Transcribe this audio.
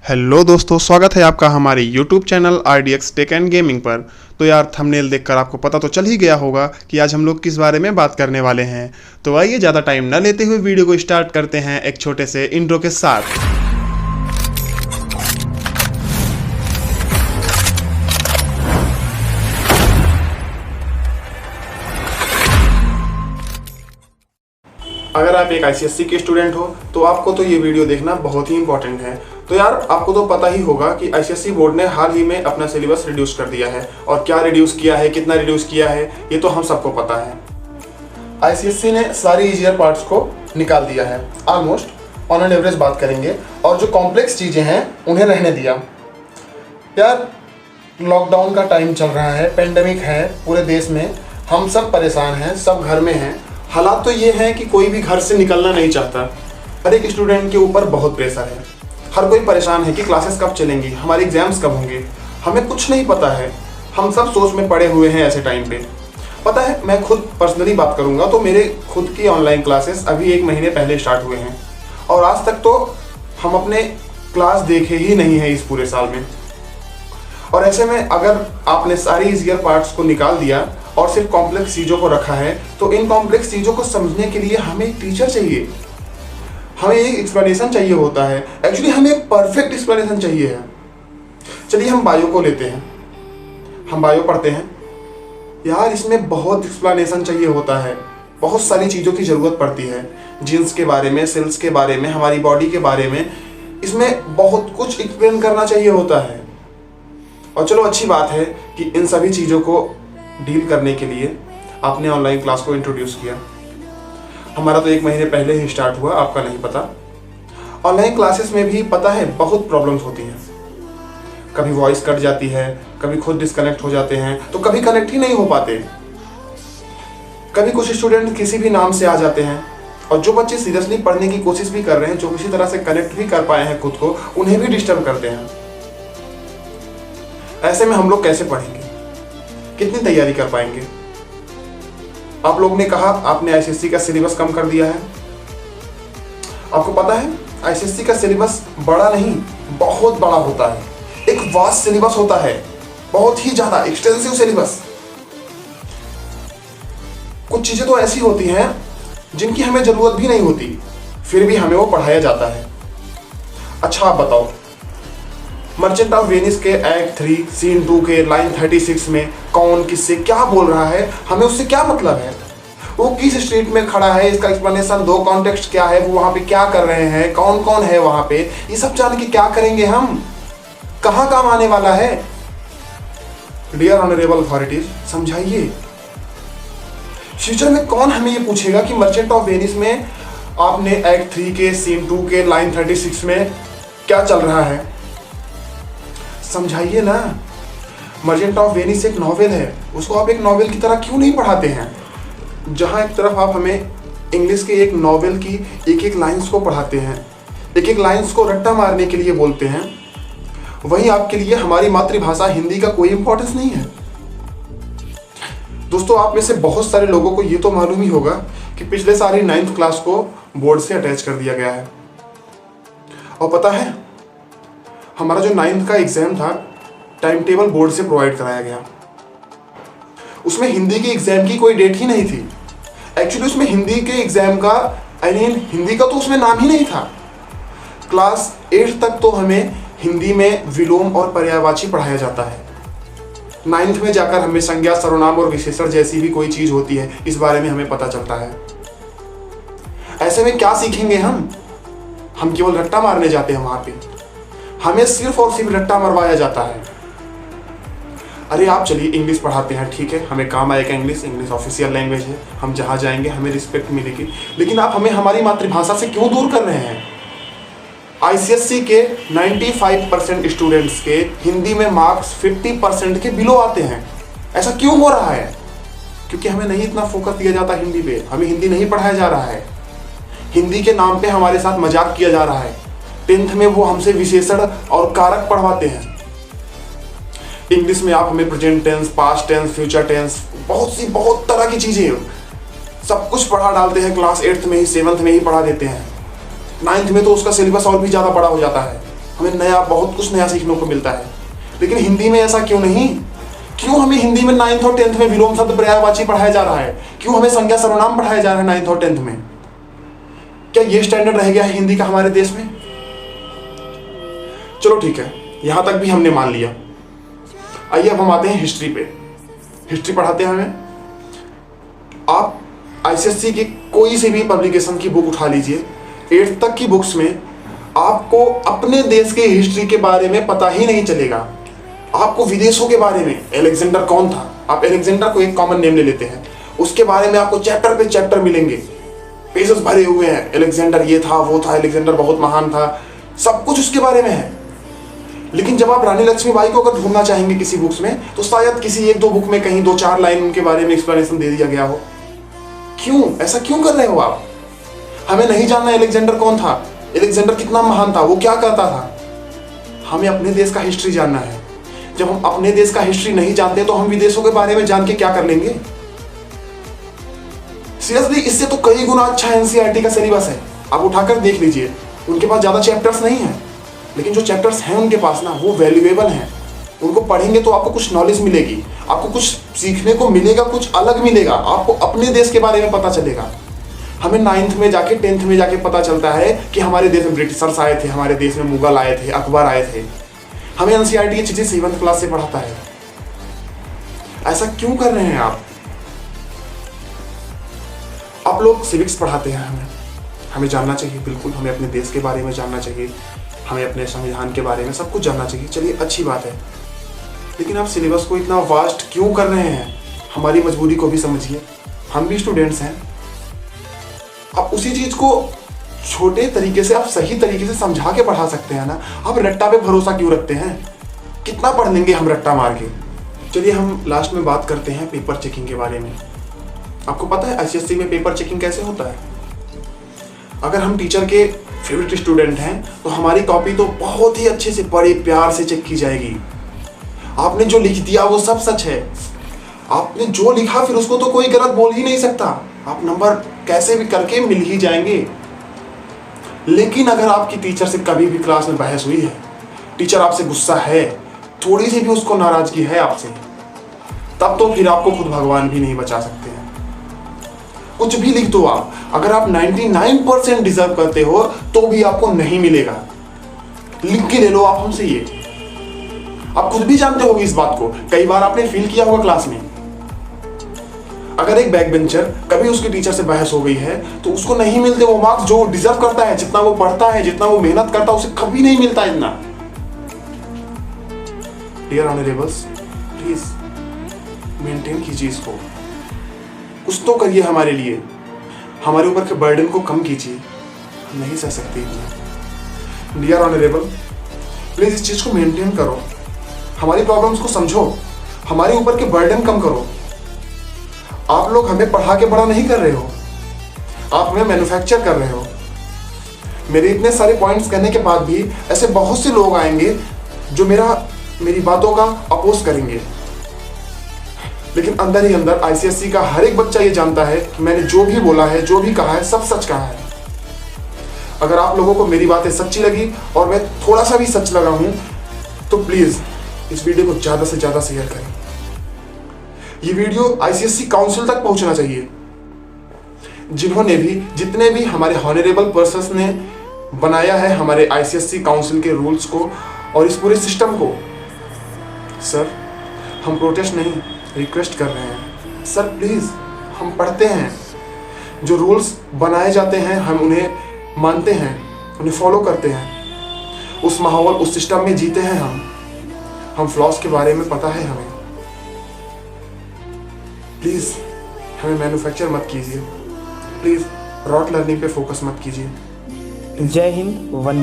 Hello दोस्तों, स्वागत है आपका हमारे YouTube channel RDX tech and gaming पर। तो यार थंबनेल देखकर आपको पता तो चल ही गया होगा कि आज हम लोग किस बारे में बात करने वाले हैं। तो आइए ज़्यादा टाइम न लेते हुए वीडियो को स्टार्ट करते हैं एक छोटे से इंट्रो के साथ। अगर आप एक ICSE के स्टूडेंट हो तो आपको तो ये वीडियो देखना बहुत ही इंपॉर्टेंट है। तो यार आपको तो पता ही होगा कि ICSE बोर्ड ने हाल ही में अपना सिलेबस रिड्यूस कर दिया है, और क्या रिड्यूस किया है, कितना रिड्यूस किया है, ये तो हम सबको पता है। ICSE ने सारी ईजियर पार्ट्स को निकाल दिया है, ऑलमोस्ट ऑन एन एवरेज बात करेंगे, और जो कॉम्प्लेक्स चीज़ें हैं उन्हें रहने दिया। यार लॉकडाउन का टाइम चल रहा है, पेंडेमिक है पूरे देश में, हम सब परेशान हैं, सब घर में हैं। हालात तो ये हैं कि कोई भी घर से निकलना नहीं चाहता। हर एक स्टूडेंट के ऊपर बहुत प्रेशर है, हर कोई परेशान है कि क्लासेस कब चलेंगी, हमारे एग्जाम्स कब होंगे, हमें कुछ नहीं पता है। हम सब सोच में पड़े हुए हैं ऐसे टाइम पे। पता है, मैं खुद पर्सनली बात करूंगा तो मेरे खुद की ऑनलाइन क्लासेस अभी 1 महीने पहले स्टार्ट हुए हैं, और आज तक तो हम अपने क्लास देखे ही नहीं है इस पूरे साल में। और ऐसे में अगर आपने सारी ईजियर पार्ट्स को निकाल दिया और सिर्फ कॉम्प्लेक्स चीज़ों को रखा है, तो इन कॉम्प्लेक्स चीज़ों को समझने के लिए हमें एक टीचर चाहिए, हमें एक एक्सप्लेनेशन चाहिए होता है। एक्चुअली हमें एक परफेक्ट एक्सप्लेनेशन चाहिए है। चलिए हम बायो को लेते हैं, हम बायो पढ़ते हैं। यार इसमें बहुत एक्सप्लेनेशन चाहिए होता है, बहुत सारी चीज़ों की ज़रूरत पड़ती है, जीन्स के बारे में, सेल्स के बारे में, हमारी बॉडी के बारे में, इसमें बहुत कुछ एक्सप्लेन करना चाहिए होता है। और चलो अच्छी बात है कि इन सभी चीज़ों को डील करने के लिए आपने ऑनलाइन क्लास को इंट्रोड्यूस किया। हमारा तो 1 महीने पहले ही स्टार्ट हुआ, आपका नहीं पता। ऑनलाइन क्लासेस में भी पता है बहुत प्रॉब्लम्स होती हैं, कभी वॉइस कट जाती है, कभी खुद डिस्कनेक्ट हो जाते हैं, तो कभी कनेक्ट ही नहीं हो पाते। कभी कुछ स्टूडेंट किसी भी नाम से आ जाते हैं, और जो बच्चे सीरियसली पढ़ने की कोशिश भी कर रहे हैं, जो किसी तरह से कनेक्ट भी कर पाए हैं खुद को, उन्हें भी डिस्टर्ब करते हैं। ऐसे में हम लोग कैसे पढ़ेंगे, कितनी तैयारी कर पाएंगे? आप लोग ने कहा आपने ICSE का सिलेबस कम कर दिया है। आपको पता है ICSE का सिलेबस बड़ा नहीं, बहुत बड़ा होता है, एक वास्ट सिलेबस होता है, बहुत ही ज्यादा एक्सटेंसिव सिलेबस। कुछ चीजें तो ऐसी होती हैं जिनकी हमें जरूरत भी नहीं होती, फिर भी हमें वो पढ़ाया जाता है। अच्छा आप बताओ, मर्चेंट ऑफ वेनिस के एक्ट 3 सीन 2 के लाइन 36 में कौन किससे क्या बोल रहा है, हमें उससे क्या मतलब है? वो किस स्ट्रीट में खड़ा है, इसका एक्सप्लेनेशन दो, कॉन्टेक्स्ट क्या है, वो वहाँ पे क्या कर रहे हैं, कौन कौन है वहाँ पे, ये सब जान के क्या करेंगे हम, कहाँ काम आने वाला है? डियर ऑनरेबल अथॉरिटीज, समझाइए। फ्यूचर में कौन हमें ये पूछेगा कि मर्चेंट ऑफ वेनिस में आपने एक्ट 3 के सीन 2 के लाइन 36 में क्या चल रहा है? समझाइए ना। मर्चेंट ऑफ वेनिस एक नॉवेल है, उसको आप एक नॉवेल की तरह क्यों नहीं पढ़ाते हैं? जहाँ एक तरफ आप हमें इंग्लिश के एक नॉवेल की एक एक लाइंस को पढ़ाते हैं, एक एक लाइंस को रट्टा मारने के लिए बोलते हैं, वहीं आपके लिए हमारी मातृभाषा हिंदी का कोई इंपॉर्टेंस नहीं है। दोस्तों, आप में से बहुत सारे लोगों को ये तो मालूम ही होगा कि पिछले साल ही 9th क्लास को बोर्ड से अटैच कर दिया गया है। और पता है, हमारा जो 9th का एग्जाम था, टाइम टेबल बोर्ड से प्रोवाइड कराया गया, उसमें हिंदी के एग्जाम की कोई डेट ही नहीं थी। एक्चुअली उसमें हिंदी के एग्जाम का हिंदी का तो उसमें नाम ही नहीं था। क्लास 8 तक तो हमें हिंदी में विलोम और पर्यायवाची पढ़ाया जाता है। 9th में जाकर हमें संज्ञा, सर्वनाम और विशेषण जैसी भी कोई चीज होती है, इस बारे में हमें पता चलता है। ऐसे में क्या सीखेंगे हम केवल रट्टा मारने जाते हैं वहां पे, हमें सिर्फ और सिर्फ रट्टा मरवाया जाता है। अरे आप चलिए इंग्लिश पढ़ाते हैं, ठीक है, हमें काम आएगा, इंग्लिश ऑफिशियल लैंग्वेज है, हम जहाँ जाएंगे हमें रिस्पेक्ट मिलेगी, लेकिन आप हमें हमारी मातृभाषा से क्यों दूर कर रहे हैं? ICSE के 95% स्टूडेंट्स के हिंदी में मार्क्स 50% के बिलो आते हैं। ऐसा क्यों हो रहा है? क्योंकि हमें नहीं इतना फोकस दिया जाता हिंदी पे, हमें हिंदी नहीं पढ़ाया जा रहा है। हिंदी के नाम पे हमारे साथ मजाक किया जा रहा है। 10th में वो हमसे विशेषण और कारक पढ़वाते हैं। इंग्लिश में आप हमें present tense, past tense, future tense, बहुत तरह की चीजें, सब कुछ पढ़ा डालते हैं। क्लास 8th में ही, 7th में ही पढ़ा देते हैं। 9th में तो उसका सिलेबस और भी ज़्यादा बड़ा हो जाता है। हमें नया बहुत कुछ नया सीखने को मिलता है। लेकिन हिंदी में ऐसा क्यों नहीं? क्यों हमें हिंदी में 9th और 10th में विलोम शब्द पर्यायवाची पढ़ाया जा रहा है? क्यों हमें संज्ञा सर्वनाम पढ़ाया जा रहा है 9th और 10th में? क्या ये स्टैंडर्ड रह गया है हिंदी का हमारे देश में? चलो ठीक है, यहां तक भी हमने मान लिया। आइए अब हम आते हैं हिस्ट्री पे। हिस्ट्री पढ़ाते हैं हमें। आप आईसीएससी की कोई सी भी पब्लिकेशन की बुक उठा लीजिए, 8th तक की बुक्स में आपको अपने देश के हिस्ट्री के बारे में पता ही नहीं चलेगा। आपको विदेशों के बारे में, अलेक्जेंडर कौन था, आप अलेक्जेंडर को एक कॉमन नेम ले लेते हैं, उसके बारे में आपको चैप्टर पे चैप्टर मिलेंगे, पेजेस भरे हुए हैं, अलेक्जेंडर ये था वो था, अलेक्जेंडर बहुत महान था, सब कुछ उसके बारे में है। लेकिन जब आप रानी लक्ष्मीबाई को अगर ढूंढना चाहेंगे किसी बुक्स में, तो शायद किसी 1-2 बुक में कहीं 2-4 लाइन उनके बारे में एक्सप्लेनेशन दे दिया गया हो। क्यों ऐसा क्यों कर रहे हो आप? हमें नहीं जानना अलेक्जेंडर कौन था, अलेक्जेंडर कितना महान था, वो क्या करता था। हमें अपने देश का हिस्ट्री जानना है। जब हम अपने देश का हिस्ट्री नहीं जानते तो हम विदेशों के बारे में जान के क्या कर लेंगे? सीरियसली, इससे तो कई गुना अच्छा एनसीईआरटी का सिलेबस है, आप उठाकर देख लीजिए। उनके पास ज्यादा चैप्टर्स नहीं है, लेकिन जो चैप्टर्स हैं उनके पास ना, वो वैल्यूएबल हैं। उनको पढ़ेंगे तो आपको कुछ नॉलेज मिलेगी, आपको कुछ सीखने को मिलेगा, कुछ अलग मिलेगा, आपको अपने देश के बारे में पता चलेगा। हमें 9th में जाके 10th में जाके पता चलता है कि हमारे देश में ब्रिटिशर्स आए थे, हमारे देश में मुगल आए थे, अकबर आए थे। हमें एनसीईआरटी की चीजें 7th क्लास से पढ़ाता है। ऐसा क्यों कर रहे हैं आप? आप लोग सिविक्स पढ़ाते हैं हमें जानना चाहिए, बिल्कुल हमें अपने देश के बारे में जानना चाहिए, हमें अपने संविधान के बारे में सब कुछ जानना चाहिए। चलिए अच्छी बात है, लेकिन आप सिलेबस को इतना वास्ट क्यों कर रहे हैं? हमारी मजबूरी को भी समझिए, हम भी स्टूडेंट्स हैं। आप उसी चीज को छोटे तरीके से, आप सही तरीके से समझा के पढ़ा सकते हैं ना। आप रट्टा पे भरोसा क्यों रखते हैं? कितना पढ़ लेंगे हम रट्टा मार के? चलिए हम लास्ट में बात करते हैं पेपर चेकिंग के बारे में। आपको पता है आईसीएससी में पेपर चेकिंग कैसे होता है? अगर हम टीचर के फेवरेट स्टूडेंट हैं तो हमारी कॉपी तो बहुत ही अच्छे से, बड़े प्यार से चेक की जाएगी। आपने जो लिख दिया वो सब सच है, आपने जो लिखा फिर उसको तो कोई गलत बोल ही नहीं सकता। आप नंबर कैसे भी करके मिल ही जाएंगे। लेकिन अगर आपकी टीचर से कभी भी क्लास में बहस हुई है, टीचर आपसे गुस्सा है, थोड़ी सी भी उसको नाराजगी है आपसे, तब तो फिर आपको खुद भगवान भी नहीं बचा सकते हैं। कुछ भी लिख दो आप, अगर आप 99% डिजर्व करते हो तो भी आपको नहीं मिलेगा। लिख के ले लो आप हमसे ये। आप खुद भी जानते होंगे इस बात को, कई बार आपने फील किया होगा क्लास में। अगर एक बैक बेंचर, कभी उसकी टीचर से बहस हो गई है तो उसको नहीं मिलते वो मार्क्स जो डिजर्व करता है, जितना वो पढ़ता है, जितना वो मेहनत करता है, उसे कभी नहीं मिलता इतना। डियर ऑनरेबल्स, प्लीज मेंटेन कीजिए इसको, कुछ तो करिए हमारे लिए, हमारे ऊपर के बर्डन को कम कीजिए, हम नहीं सह सकते इतना। डियर ऑनरेबल, प्लीज इस चीज को मेंटेन करो, हमारी प्रॉब्लम्स को समझो, हमारे ऊपर के बर्डन कम करो। आप लोग हमें पढ़ा के बड़ा नहीं कर रहे हो, आप हमें मैन्युफैक्चर कर रहे हो। मेरे इतने सारे पॉइंट्स कहने के बाद भी ऐसे बहुत से लोग आएंगे जो मेरी बातों का अपोज करेंगे, लेकिन अंदर ही अंदर आईसीएससी का हर एक बच्चा ये जानता है कि मैंने जो भी बोला है, जो भी कहा है, सब सच कहा है। अगर आप लोगों को मेरी बातें सच्ची लगी और मैं थोड़ा सा भी सच लगा हूं तो प्लीज इस वीडियो को ज्यादा से ज्यादा शेयर करें। ये वीडियो आईसीएससी काउंसिल तक पहुंचना चाहिए, जितने भी हमारे हॉनरेबल पर्सन्स ने बनाया है हमारे आईसीएससी काउंसिल के रूल्स को और इस पूरे सिस्टम को। सर, हम प्रोटेस्ट नहीं, रिक्वेस्ट कर रहे हैं। सर प्लीज, हम पढ़ते हैं, जो रूल्स बनाए जाते हैं हम उन्हें मानते हैं, उन्हें फॉलो करते हैं, उस माहौल, उस सिस्टम में जीते हैं हम फ्लॉस के बारे में पता है हमें। प्लीज हमें मैन्युफैक्चर मत कीजिए, प्लीज रॉट लर्निंग पे फोकस मत कीजिए। जय हिंद।